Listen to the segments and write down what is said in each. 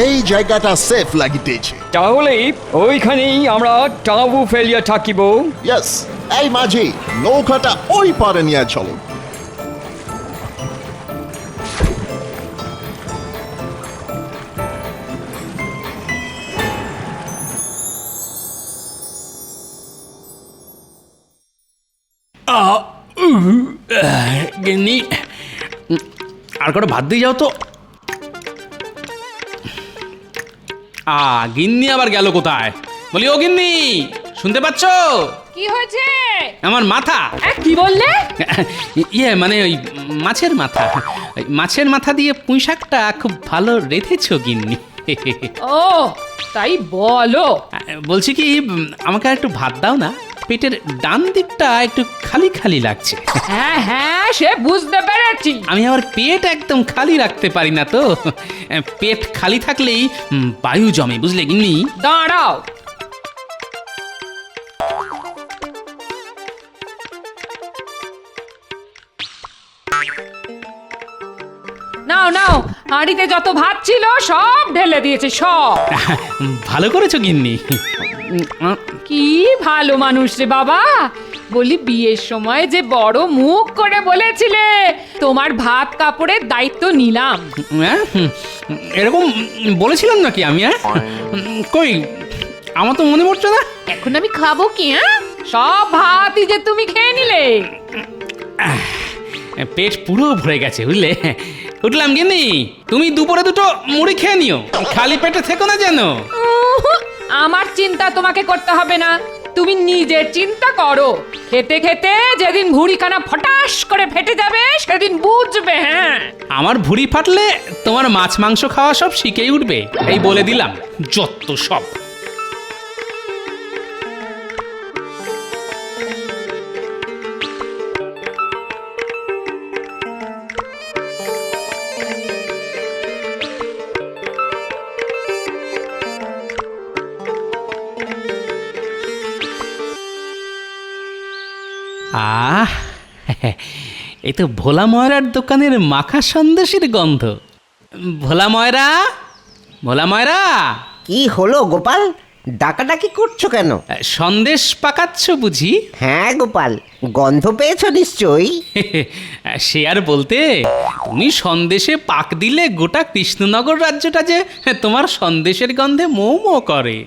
এই জায়গাটা সেফ লাগিতেছে। তাহলে ওইখানেই আমরা টাবু ফেলিয়া থাকিব। ইয়েস, এই মাঝি নৌকাটা ওই পারে নিয়ে চলো। গিন্নি, আর কটা ভাত দিয়ে যাও তো। গিন্নি আবার গেল কোথায়? বলি ও গিন্নি, শুনতে পাচ্ছ? কি হয়েছে? আমার মাথা। কি বললে? মানে ওই মাছের মাথা। মাছের মাথা দিয়ে পুঁই শাকটা খুব ভালো রেঁধেছো গিন্নি। ও তাই বলো। বলছি কি, আমাকে আর একটু ভাত দাও না, পেটের ডান দিকটা একটু খালি খালি লাগছে। হ্যাঁ হ্যাঁ, সে বুঝতে পেরেছি। আমি আমার পেট একদম খালি রাখতে পারি না তো। পেট খালি থাকলেই বায়ু জমে, বুঝলে গিন্নি? দাঁড়াও, নাও নাও, হাঁড়িতে যত ভাত ছিল সব ঢেলে দিয়েছে, সব। ভালো করেছো গিন্নি। কি ভালো মানুষ রে বাবা। বলি, বিয়ের সময় যে বড় মুখ করে বলেছিলে তোমার ভাত কাপড়ের দায়িত্ব নিলাম। এরকম বলেছিলাম নাকি আমি? কই, আমার তো মনে পড়ছে না। এখন আমি খাবো কি? সব ভাতই যে তুমি খেয়ে নিলে। পেট পুরো ভরে গেছে, বুঝলে? উঠলাম গিন্নি, তুমি দুপুরে দুটো মুড়ি খেয়ে নিও, খালি পেটে থেকো না যেন। আমার চিন্তা তোমাকে করতে হবে না, তুমি নিজের চিন্তা করো। খেতে খেতে যেদিন ভুঁড়িখানা ফটাস করে ফেটে যাবে সেদিন বুঝবে। হ্যাঁ, আমার ভুঁড়ি ফাটলে তোমার মাছ মাংস খাওয়া সব শিখেই উঠবে, এই বলে দিলাম। যত সব। এই তো ভোলা ময়রার দোকানের মাখা সন্দেশের গন্ধ। ভোলা ময়রা, ভোলা ময়রা। কি হলো গোপাল, ডাকাডাকি করছো কেন? সন্দেশ পাকাচ্ছ বুঝি? হ্যাঁ গোপাল, গন্ধ পেয়েছো নিশ্চয়ই। সে আর বলতে, তুমি সন্দেশে পাক দিলে গোটা কৃষ্ণনগর রাজ্যটা যে তোমার সন্দেশের গন্ধে মৌ মৌ করে।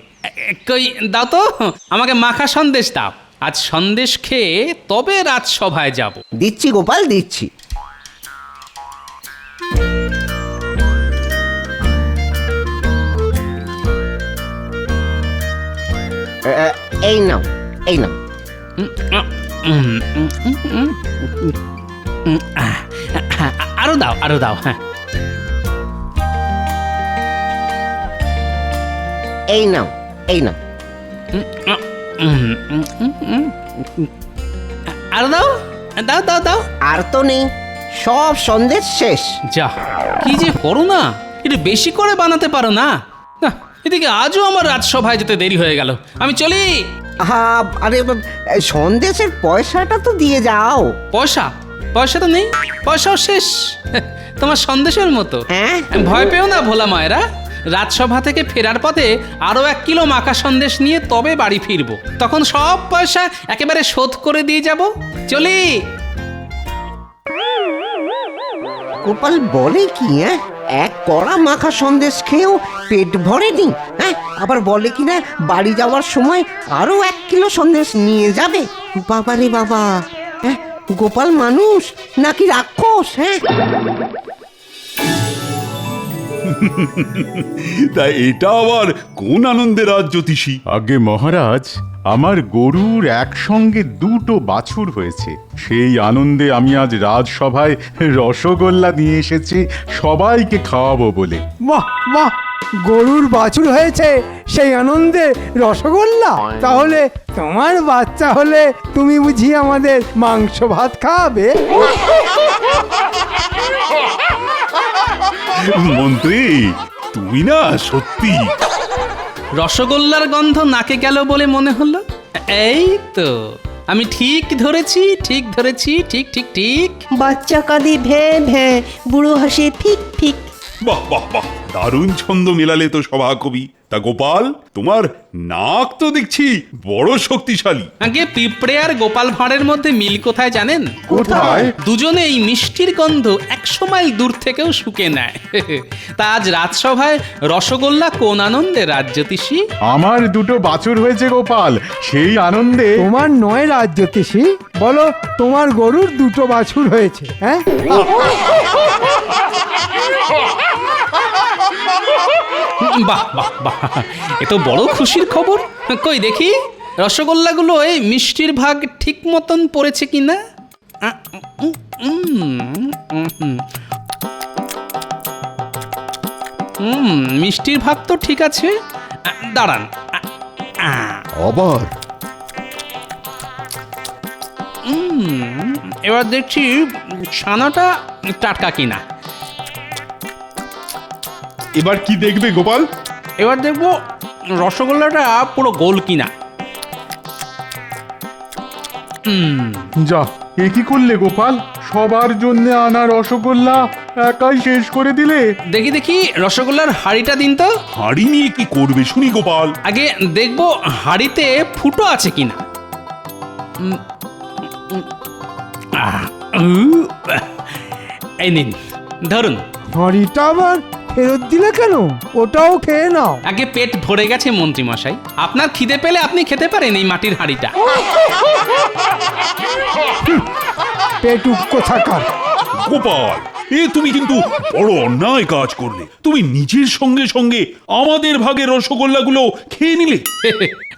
কই দাও তো, আমাকে মাখা সন্দেশ দাও। আজ সন্দেশ খেয়ে তবে রাজসভায় যাব। দিচ্ছি গোপাল, দিচ্ছি। এই নাও, এই নাও। আরো দাও, আরো দাও। হ্যাঁ, এই নাও, এই নাও। আরো দাও, দাও দাও দাও। আর তো নেই, সব সন্দেশ শেষ। যা, কি যে করো না, একটু বেশি করে বানাতে পারো না? না, এদিকে আজও আমার রাজসভায় যেতে দেরি হয়ে গেল, আমি চলি। আরে সন্দেশের পয়সাটা তো দিয়ে যাও। পয়সা? পয়সা তো নেই, পয়সাও শেষ। তোমার সন্দেশের মতো। হ্যাঁ, ভয় পেও না ভোলা ময়রা, রাজসভা থেকে ফেরার পথে আরো 1 কিলো মাখা সন্দেশ নিয়ে তবে বাড়ি ফিরবো, তখন সব পয়সা একেবারে শোধ করে দিয়ে যাব। চলি। গোপাল বলে কি? এক কড়া মাখা সন্দেশ খেয়েও পেট ভরেনি। আবার বলে কি না, বাড়ি যাওয়ার সময় আরো 1 কিলো সন্দেশ নিয়ে যাবে। বাবা রে বাবা, গোপাল মানুষ নাকি রাক্ষস? তা এটা আবার কোন আনন্দের রাজ জ্যোতিষী? আগে মহারাজ, আমার গরুর একসঙ্গে 2টো বাছুর হয়েছে, সেই আনন্দে আমি আজ রাজসভায় রসগোল্লা নিয়ে এসেছি সবাইকে খাওয়াবো বলে। বাহ বাহ, গরুর বাছুর হয়েছে সেই আনন্দে রসগোল্লা? তাহলে তোমার বাচ্চা হলে তুমি বুঝি আমাদের মাংস ভাত খাওয়াবে? মন্ত্রী, তুই না সত্যি। রসগোল্লার গন্ধ নাকে গেল বলে মনে হলো। এই তো, আমি ঠিক ধরেছি, ঠিক ধরেছি, ঠিক ঠিক ঠিক। বাচ্চা কাঁদে ভ্যাঁ ভ্যাঁ, বুড়ো হাসে ফিক ফিক। বাহ বাহ বাহ, দারুণ ছন্দ মেলালে তো সভাকবি। তা গোপাল, তোমার নাক তো দেখছি বড় শক্তিশালী। আগে পিঁপড়ে আর গোপাল ভাঁড়ের মধ্যে মিল কোথায় জানেন? কোথায়? দুজনে এই মিষ্টির গন্ধ 100 মাইল দূর থেকেও শুকে নেয়। তা আজ রাজসভায় রসগোল্লা কোন আনন্দে রাজ্যতীষী? আমার দুটো বাছুর হয়েছে গোপাল, সেই আনন্দে। তোমার নয় রাজ্যতীষী, বলো তোমার গরুর দুটো বাছুর হয়েছে। হ্যাঁ, বাহ বাহ বাহ, এ তো বড় খুশির খবর। কই দেখি রসগোল্লাগুলো এই মিষ্টির ভাগ ঠিক মতন পড়েছে কিনা। মিষ্টির ভাগ তো ঠিক আছে। দাঁড়ান, আবার এবার দেখছি ছানাটা টাটকা কিনা। এবার কি দেখবে গোপাল? এবার দেখবো রসগোল্লাটা পুরো গোল কিনা। যা, এ কি করলে গোপাল? সবার জন্য আনা রসগোল্লা একাই শেষ করে দিলে। দেখি দেখি রসগোল্লার হাঁড়িটা দিন তো। হাঁড়ি নিয়ে কি করবে শুনি গোপাল? আগে দেখবো হাঁড়িতে ফুটো আছে কিনা। এই নিন, ধরুন। হাঁড়িটা আবার ফেরত দিলে কেন? ওটাও খেয়ে নাও। আগে পেট ভরে গেছে মন্ত্রী মশাই, আপনার খিদে পেলে আপনি খেতে পারেন এই মাটির হাঁড়িটা। পেটুক কোথাকার। গোপাল, এ তুমি কিন্তু বড় অন্যায় কাজ করলে। তুমি নিজের সঙ্গে সঙ্গে আমাদের ভাগের রসগোল্লাগুলো খেয়ে নিলে।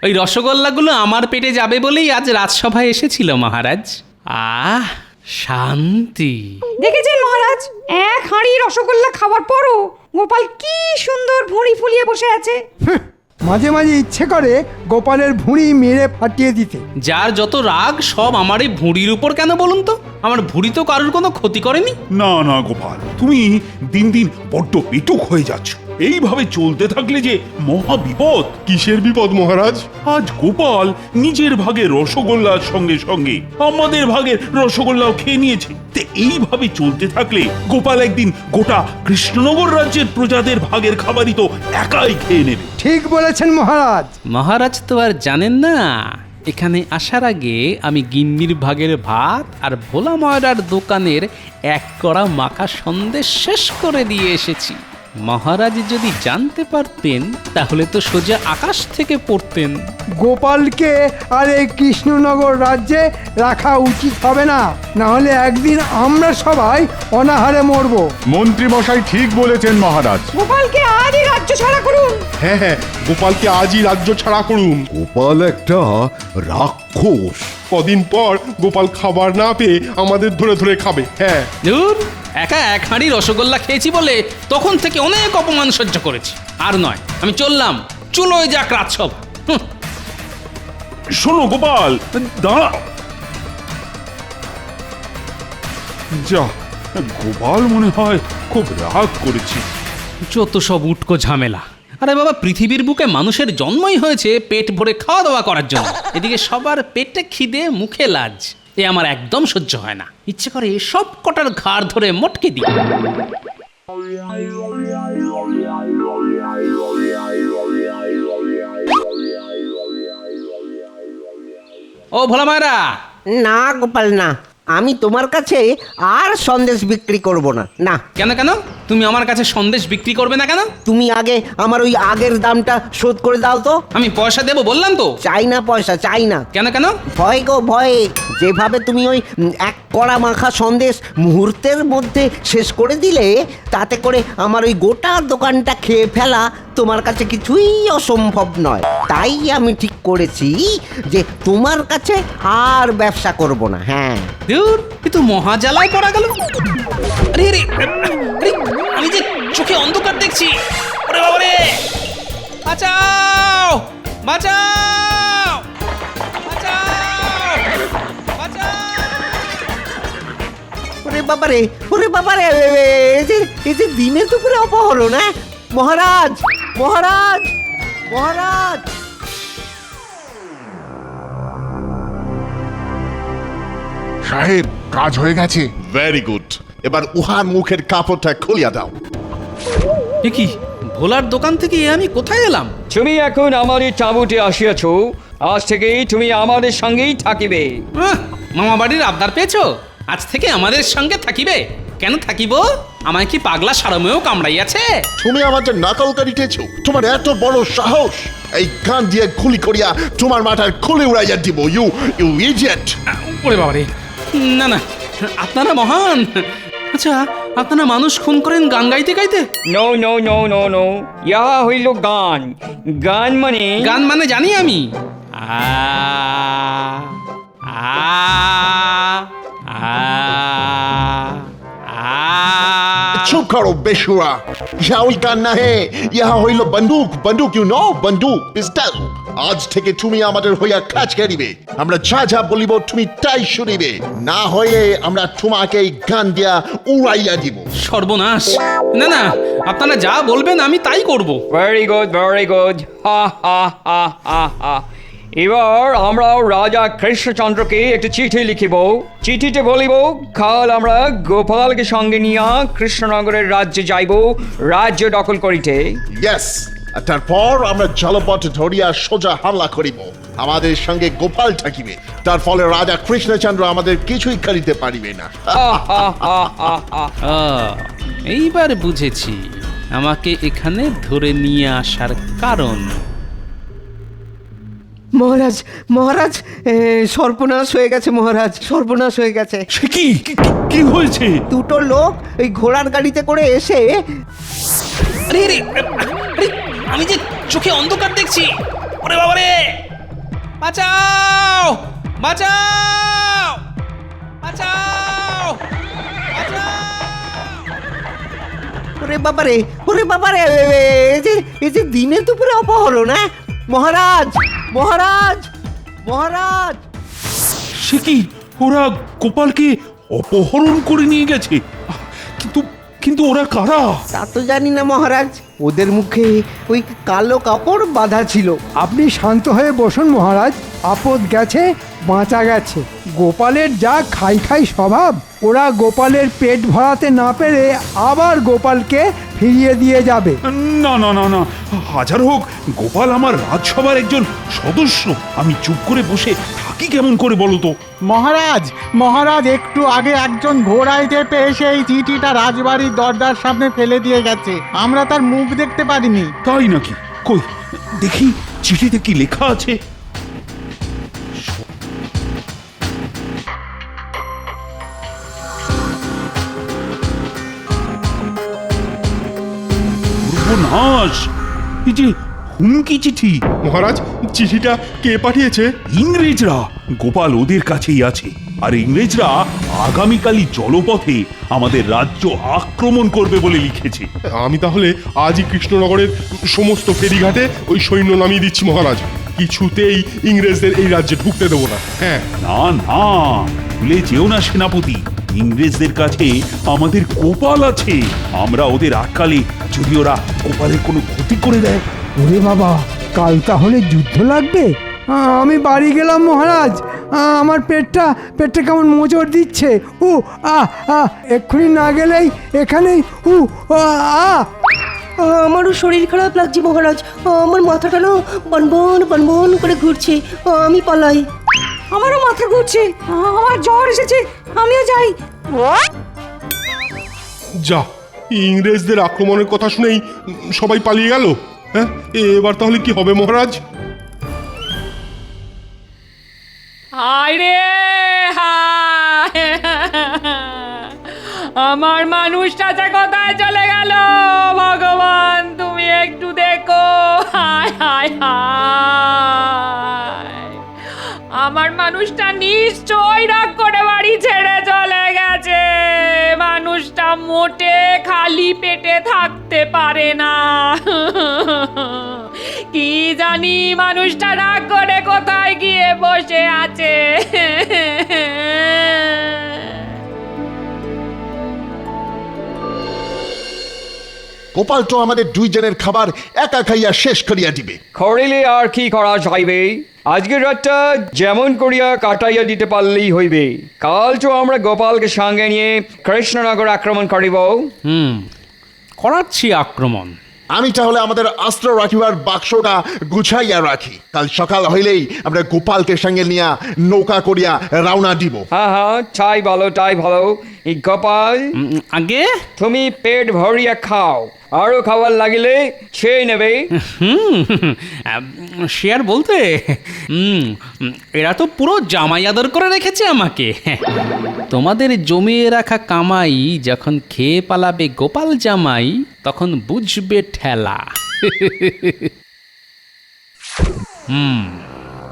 ওই রসগোল্লাগুলো আমার পেটে যাবে বলেই আজ রাজসভায় এসেছিল মহারাজ। আহ, শান্তি। দেখেছেন মহারাজ, এক হাঁড়ি রসগোল্লা খাওয়ার পরও গোপাল কি সুন্দর ভুঁড়ি ফুলিয়ে বসে আছে। মাঝে মাঝে ইচ্ছে করে গোপালের ভুঁড়ি মেরে ফাটিয়ে দিতে। যার যত রাগ সব আমার এই ভুঁড়ির উপর কেন বলুন তো? আমার ভুঁড়ি তো কারোর কোনো ক্ষতি করেনি। না না গোপাল, তুমি দিন দিন বড্ড পেটুক হয়ে যাচ্ছ। এইভাবে চলতে থাকলে যে মহা বিপদ। কিসের বিপদ মহারাজ? আজ গোপাল নিজের ভাগের রসগোল্লার সঙ্গে সঙ্গে আমাদের ভাগের রসগোল্লাও খেয়ে নিয়েছে। তে এইভাবে চলতে থাকলে গোপাল একদিন গোটা কৃষ্ণনগর রাজ্যের প্রজাদের ভাগের খাবারই তো একাই খেয়ে নেবে। ঠিক বলেছেন মহারাজ। মহারাজ তো আর জানেন না, এখানে আসার আগে আমি গিন্নির ভাগের ভাত আর ভোলা ময়রার দোকানের 1 কড়া মাখা সন্দেশ শেষ করে দিয়ে এসেছি। মহারাজ যদি জানতে পারতেন তাহলে তো সোজা আকাশ থেকে পড়তেন। গোপালকে আর এই কৃষ্ণনগর রাজ্যে রাখা উচিত হবে না, না হলে একদিন আমরা সবাই অনাহারে মরবো। মন্ত্রী মশাই ঠিক বলেছেন মহারাজ। গোপালকে আজই রাজ্য ছাড়া করুন। হ্যাঁ হ্যাঁ, গোপালকে আজই রাজ্য ছাড়া করুন। গোপাল একটা রাক্ষস। কদিন পর গোপাল খাবার না পেয়ে আমাদের ধরে ধরে খাবে। হ্যাঁ, ধুর, একা 1 হাঁড়ি রসগোল্লা খেয়েছি বলে তখন থেকে অনেক অপমান সহ্য করেছি। আর নয়, আমি চললাম। চুলোয় যাক রাজসভা। শোনো গোপাল, দাঁড়াও। যা, গোপাল মনে হয় খুব রাগ করেছে। যত সব উটকো ঝামেলা। আরে বাবা, পৃথিবীর বুকে মানুষের জন্মই হয়েছে পেট ভরে খাওয়া দাওয়া করার জন্য। এদিকে সবার পেটে খিদে, মুখে লাজ। এ আমার একদম সহ্য হয় না। ইচ্ছে করে সব কটার ঘাড় ধরে মটকে দিই। ও ভোলা মায়েরা, না গোপাল না, আমি তোমার কাছে আর সন্দেশ বিক্রি করব না। না। কেন কেন? তুমি আমার কাছে সন্দেশ বিক্রি করবে না কেন? তুমি আগে আমার ওই আগের দামটা শোধ করে দাও তো। আমি পয়সা দেবো বললাম তো। চাই না পয়সা, চাই না। কেন কেন? ভয় গো ভয়। যেভাবে তুমি ওই 1 কড়া মাখা সন্দেশ মুহূর্তের মধ্যে শেষ করে দিলে, তাতে করে আমার ওই গোটা দোকানটা খেয়ে ফেলা তোমার কাছে কিছুই অসম্ভব নয়। তাই আমি ঠিক করেছি যে তোমার কাছে আর ব্যবসা করব না। হ্যাঁ। ধুর, এ তো মহা জ্বালায় পড়া গেল। আরে আরে আরে, আমি যে চোখে অন্ধকার দেখছি। ওরে বাবা রে, বাঁচাও বাঁচাও বাঁচাও বাঁচাও। ওরে বাবারে, ওরে বাবারে, এই যে দিনে দুপুরে অপহরণ। হ্যাঁ মহারাজ, মহারাজ, মহারাজ। সাহেব, কাজ হয়ে গেছে। Very good. এবার উহার মুখের কাপড়টা খুলিয়া দাও। এ কি ভোলার দোকান থেকে এ আমি কোথায় এলাম? তুমি এখন আমাদের চাবুটে আসিয়াছ, আজ থেকে তুমি আমাদের সঙ্গেই থাকিবে। মামা বাড়ির আবদার পেয়েছো? আজ থেকে আমাদের সঙ্গে থাকিবে? কেন থাকিব? আমায় কি পাগলা সারমেও কামড়াইয়াছে? তুমি আমাদের নকল করিতেছ? তোমার এত বড় সাহস! এই গান দিয়ে গুলি করিয়া তোমার মাথার খুলে উড়াইয়া দিব। You you idiot! ওরে বাবারে, না না, আপনারা মহান। আচ্ছা, আপনারা মানুষ খুন করেন গান গাইতে গাইতে? No no no no no, ইহা হইল গান। গান মানে জানি আমি। চুপ করো বেসুরা! ইহা ওই গান না হে, ইহা হইল বন্দুক। বন্দুক, ইউ নো, বন্দুক, পিস্তল। আজ থেকে তুমি আমাদের হইয়া কাজ করিবে। আমরা যা যা বলিব তুমি তাই শুনিবে, না হয়ে আমরা তোমাকে এই গান দিয়া উড়াইয়া দিব। সর্বনাশ! না না, আপনারা যা বলবেন আমি তাই করব। Very good, very good. হা হা হা হা হা। এবার আমরা রাজা কৃষ্ণচন্দ্রকে একটা চিঠি লিখিব। চিঠিতে বলিব, কাল আমরা গোপালকে সঙ্গে নিয়া কৃষ্ণনগরের রাজ্যে যাইব রাজ্য দখল করিতে। ইয়েস, আর তারপর আমরা জলপথ ধরিয়া সোজা হামলা করিব। আমাদের সঙ্গে গোপাল থাকিবে, তার ফলে রাজা কৃষ্ণচন্দ্র আমাদের কিছুই করিতে পারিবে না। এইবার বুঝেছি আমাকে এখানে ধরে নিয়ে আসার কারণ। মহারাজ, মহারাজ, সর্বনাশ হয়ে গেছে মহারাজ, সর্বনাশ হয়ে গেছে। সে কি কি হয়েছে? দুটো লোক ওই ঘোড়ার গাড়িতে করে এসে আরে আরে আরে, আমি যে চোখে অন্ধকার দেখছি। ওরে বাবারে, বাঁচাও বাঁচাও বাঁচাও বাঁচাও! ওরে বাবারে, ওরে বাবারে, এই যে দিনে দুপুরে অপহরণ! হ্যাঁ মহারাজ, মহারাজ, মহারাজ! সে কি, ওরা গোপালকে অপহরণ করে নিয়ে গেছে? কিন্তু কিন্তু ওরা কারা? তা তো জানি না মহারাজ, ওদের মুখে ওই কালো কাপড় বাঁধা ছিল। আপনি শান্ত হয়ে বসুন মহারাজ, আপদ গেছে বাঁচা গেছে। গোপালের যা খাই খাই স্বভাব, ওরা গোপালের পেট ভরাতে না পেরে আবার গোপালকে ফিরিয়ে দিয়ে যাবে। না না না না, হাজার হোক গোপাল আমার রাজসভার একজন সদস্য। আমি চুপ করে বসে থাকি কেমন করে বলো তো? মহারাজ, মহারাজ একটু আগে একজন ঘোড়ায় চেপে এসে এই চিঠিটা রাজবাড়ির দরজার সামনে ফেলে দিয়ে গেছে। আমরা তার মুখ দেখতে পারিনি। তাই নাকি? কই দেখি চিঠিতে কি লেখা আছে। সর্বনাশ! এই যে হুমকি চিঠি। মহারাজ, চিঠিটা কে পাঠিয়েছে? ইংরেজরা। গোপাল ওদের কাছেই আছে, আর ইংরেজরা আগামীকালই জলপথে আমাদের রাজ্য আক্রমণ করবে বলে লিখেছে। আমি তাহলে আজই কৃষ্ণনগরের সমস্ত ফেরিঘাটে ওই সৈন্য নামিয়ে দিচ্ছি মহারাজ। কিছুতেই ইংরেজদের এই রাজ্যে ঢুকতে দেবো না। হ্যাঁ। না না, ভুলে যেও না সেনাপতি, ইংরেজদের কাছে আমাদের গোপাল আছে। আমরা ওদের আটকালে যদি ওরা গোপালের কোনো ক্ষতি করে দেয়। ওরে বাবা, কাল তাহলে যুদ্ধ লাগবে। আমি বাড়ি গেলাম মহারাজ, আমার পেটটা কেমন মোচড় দিচ্ছে। এক্ষুনি না গেলেই এখানেই আমারও শরীর খারাপ লাগছে মহারাজ, আমার মাথাটা না বনবন বনবন করে ঘুরছে, আমি পালাই। আমারও মাথা ঘুরছে, আমার জ্বর এসেছে, আমিও যাই। যা, ইংরেজদের আক্রমণের কথা শুনেই সবাই পালিয়ে গেল। হ্যাঁ, এবার তাহলে কি হবে মহারাজ? হায় রে হায়! আমার মানুষটা যে কোথায় চলে গেল ভগবান, তুমি একটু দেখো। হায় হায় হায়! আমার মানুষটা নিশ্চয় রাগ করে বাড়ি ছেড়ে চলে গেছে। মানুষটা মোটে খালি পেটে থাকতে পারে না। কি জানি মানুষটা রাগ করে কোথায় গিয়ে বসে আছে। গোপাল তো আমাদের দুইজনের খাবার একা খাইয়া শেষ করিয়া দিবে। করিলে আর কি করা যাইবে? আজকের রাতটা যেমন করিয়া কাটাইয়া দিতে পারলেই হইবে। কাল তো আমরা গোপালকে সঙ্গে নিয়ে কৃষ্ণনগর আক্রমণ করিব। করাচ্ছি আক্রমণ। আমি তাহলে আমাদের অস্ত্র রাখিবার বাক্সটা গুছাইয়া রাখি, কাল সকাল হইলেই আমরা গোপালকে সঙ্গে নিয়ে নৌকা করিয়া রওনা দিব। হ্যাঁ হ্যাঁ, তাই ভালো তাই ভালো। এই গোপাল, আগে তুমি পেট ভরিয়া খাও, আরো খাবার লাগিলে সেই নেবে। সে আর বলতে এরা তো পুরো জামাই আদর করে রেখেছে আমাকে। তোমাদের জমিয়ে রাখা কামাই যখন খেয়ে পালাবে গোপাল জামাই, তখন বুঝবে ঠেলা।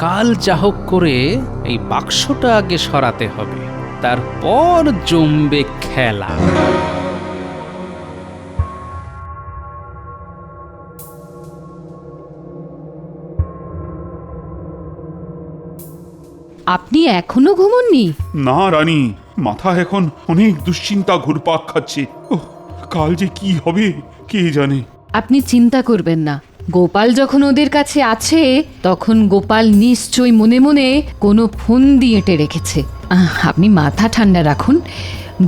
কাল যা হোক করে এই বাক্সটা আগে সরাতে হবে, তারপর জমবে খেলা। আপনি এখনো ঘুমোননি? না রানী, মাথা এখন অনেক দুশ্চিন্তা ঘুরপাক খাচ্ছে। ওহ, কাল যে কি হবে কে জানে। আপনি চিন্তা করবেন না, গোপাল যখন ওদের কাছে আছে তখন গোপাল নিশ্চয়ই মনে মনে কোনো ফোন দিয়ে এঁটে রেখেছে। আপনি মাথা ঠান্ডা রাখুন,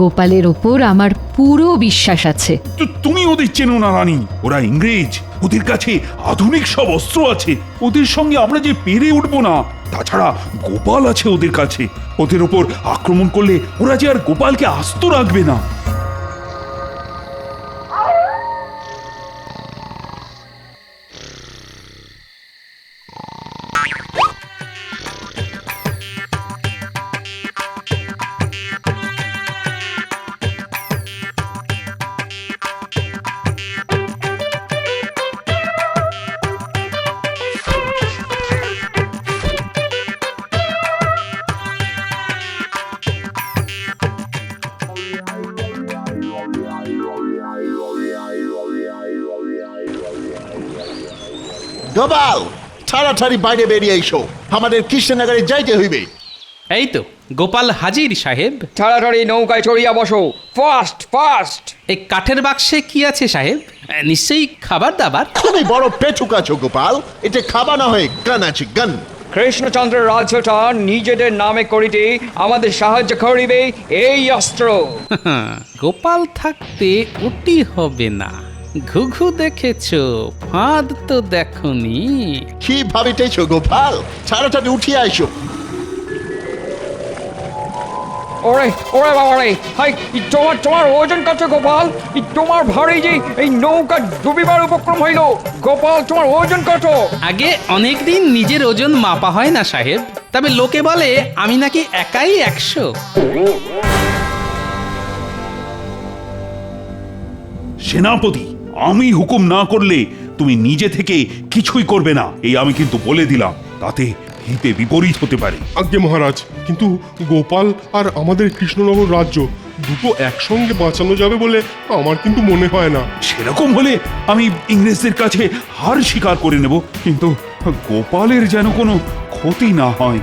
গোপালের ওপর আমার পুরো বিশ্বাস আছে। তুমি ওদের চেনো না রানী, ওরা ইংরেজ, ওদের কাছে আধুনিক সব অস্ত্র আছে, ওদের সঙ্গে আমরা যে পেরে উঠবো না। তাছাড়া গোপাল আছে ওদের কাছে, ওদের ওপর আক্রমণ করলে ওরা যে আর গোপালকে আস্ত রাখবে না। গোপাল, তাড়াতাড়ি বাইরে বেরিয়ে এসো, আমাদের কৃষ্ণনগরে যাইতে হইবে। এই তো গোপাল হাজির সাহেব। তাড়াতাড়ি নৌকায় চড়িয়া বসো, ফাস্ট ফাস্ট। এই কাঠের বাক্সে কি আছে সাহেব? নিশ্চয়ই খাবার দাবার। তুমি বড় পেটুক আছো গোপাল, এটা খাবা না হয় গান আছে গান। কৃষ্ণচন্দ্রের রাজ্যটা নিজেদের নামে করিতে আমাদের সাহায্য করিবে এই অস্ত্র। গোপাল থাকতে ওটি হবে না। ঘুঘু দেখেছো, ফাঁদ তো দেখনি। কি ভাবিতেছো গোপাল? তাড়াতাড়ি উঠিয়া এসো। ওরে ওরে বাবা রে, হাই তোমার তোমার ওজন কত গোপাল? তোমার ভারী যে এই নৌকা ডুবিবার উপক্রম হইল। গোপাল, তোমার ওজন কত? আগে অনেকদিন নিজের ওজন মাপা হয় না সাহেব, তবে লোকে বলে আমি নাকি একাই 100। সেনাপতি, আমি হুকুম না করলে তুমি নিজে থেকে কিছুই করবে না, এই আমি কিন্তু বলে দিলাম, তাতে হিতে বিপরীত হতে পারে। আজ্ঞে মহারাজ, কিন্তু গোপাল আর আমাদের কৃষ্ণনগর রাজ্য দুটো একসঙ্গে বাঁচানো যাবে বলে আমার কিন্তু মনে হয় না। সেরকম হলে আমি ইংরেজদের কাছে হার স্বীকার করে নেব, কিন্তু গোপালের যেন কোনো ক্ষতি না হয়।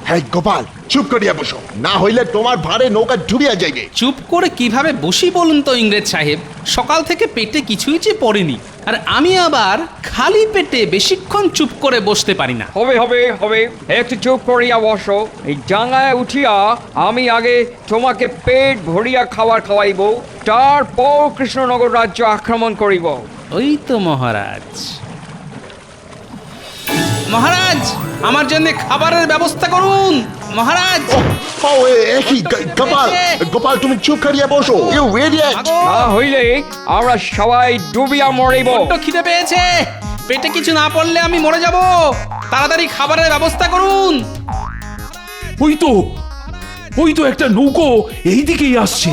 হ্যাঁ গোপাল, চুপ করিয়া বসো, না হইলে তোমার ভারে নৌকা ডুবিয়া যাইবে। চুপ করে কিভাবে বসি বলুন তো ইংরেজ সাহেব? সকাল থেকে পেটে কিছুই যে পড়েনি, আর আমি আবার খালি পেটে বেশিক্ষণ চুপ করে বসতে পারি না। হবে হবে হবে, একটু চুপ করিয়া বসো। এই ডাঙায় উঠিয়া আমি আগে তোমাকে পেট ভরিয়া খাবার খাওয়াইব, তারপর কৃষ্ণনগর রাজ্য আক্রমণ করিব। ওই তো মহারাজ। মহারাজ, আমার জন্য খাবারের ব্যবস্থা করুন মহারাজ। গোপাল, গোপাল তুমি চুপ করিয়া বসো। You idiot! না হইলে আমরা সবাই ডুবিয়া মরিব। বড্ড খিদে পেয়েছে, পেটে কিছু না পড়লে আমি মরে যাব। তাড়াতাড়ি খাবারের ব্যবস্থা করুন। ওই তো একটা নৌকো এই দিকেই আসছে।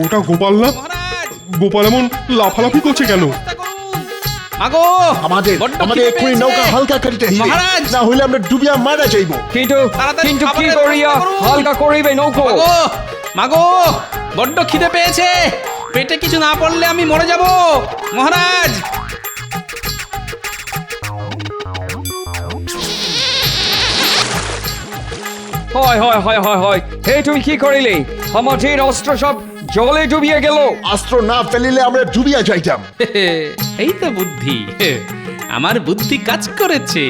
ওটা গোপাল না? গোপাল এমন লাফালাফি করছে কেন? আগো, আমাদের এক্ষুনি নৌকা হালকা করিতে হইবে, মহারাজ। না হইলে আমরা ডুবিয়া মারা যাইব। কিন্তু তাড়াতাড়ি কিন্তু কি খাবারের করিয়া ব্যবস্থা করুন। হালকা করিবে নৌকো? মাগো, বড্ড খিদে পেয়েছে, পেটে কিছু না পড়লে আমি মরে যাব মহারাজ। হয় হয় হয় হয় হয়, হে তুমি কি করিলে? আমাদের অস্ত্র সব জলে ডুবিয়ে গেল। অস্ত্র না ফেলিলে আমরা ডুবিয়া যাইতাম। এই তো বুদ্ধি, আমার বুদ্ধি কাজ করেছে।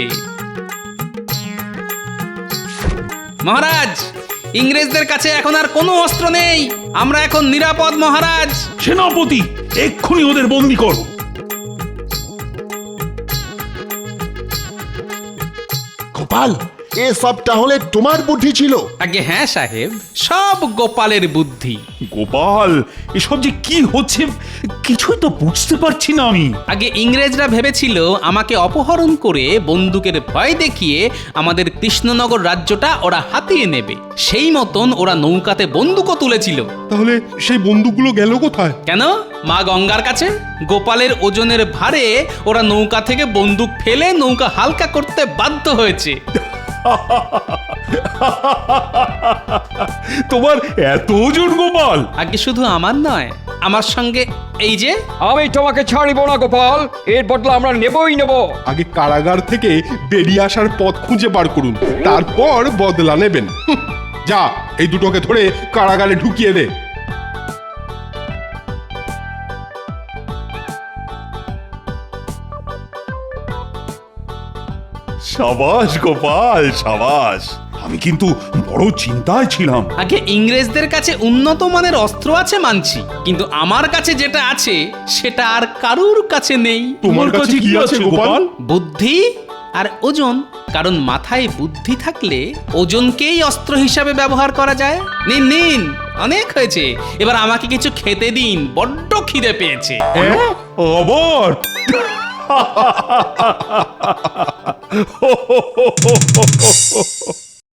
মহারাজ, ইংরেজদের কাছে এখন আর কোনো অস্ত্র নেই, আমরা এখন নিরাপদ মহারাজ। সেনাপতি, এক্ষুনি ওদের বন্দি করো। গোপাল, এসব তাহলে তোমার বুদ্ধি ছিল? আগে হ্যাঁ সাহেব, সব গোপালের বুদ্ধি। গোপাল, এসব যে কি হচ্ছে কিছুই তো বুঝতে পারছি না আমি। আগে ইংরেজরা ভেবেছিল আমাকে অপহরণ করে বন্দুকের ভয় দেখিয়ে আমাদের কৃষ্ণনগর রাজ্যটা ওরা হাতিয়ে নেবে, সেই মতন ওরা নৌকাতে বন্দুকও তুলেছিল। তাহলে সেই বন্দুকগুলো গেল কোথায়? কেন? মা গঙ্গার কাছে। গোপালের ওজনের ভারে ওরা নৌকা থেকে বন্দুক ফেলে নৌকা হালকা করতে বাধ্য হয়েছে। তোমার এত ওজন গোপাল? আগে শুধু আমার নয়, আমার সঙ্গে এই যে। আমি তোমাকে ছাড়িব না গোপাল, এর বদলা আমরা নেবই নেব। আগে কারাগার থেকে বেরিয়ে আসার পথ খুঁজে বার করুন, তারপর বদলা নেবেন। যা, এই দুটোকে ধরে কারাগারে ঢুকিয়ে দে। সাবাস গোপাল, সাবাস। আমি কিন্তু বড় চিন্তায় ছিলাম। আগে ইংরেজদের কাছে উন্নত মানের অস্ত্র আছে মানছি, কিন্তু আমার কাছে যেটা আছে সেটা আর কারুর কাছে নেই। তোমার কাছে কি আছে গোপাল? বুদ্ধি আর ওজন। কারণ মাথায় বুদ্ধি থাকলে ওজনকেই অস্ত্র হিসাবে ব্যবহার করা যায়। নিন নিন, অনেক হয়েছে, এবার আমাকে কিছু খেতে দিন, বড্ড খিদে পেয়েছে। আবার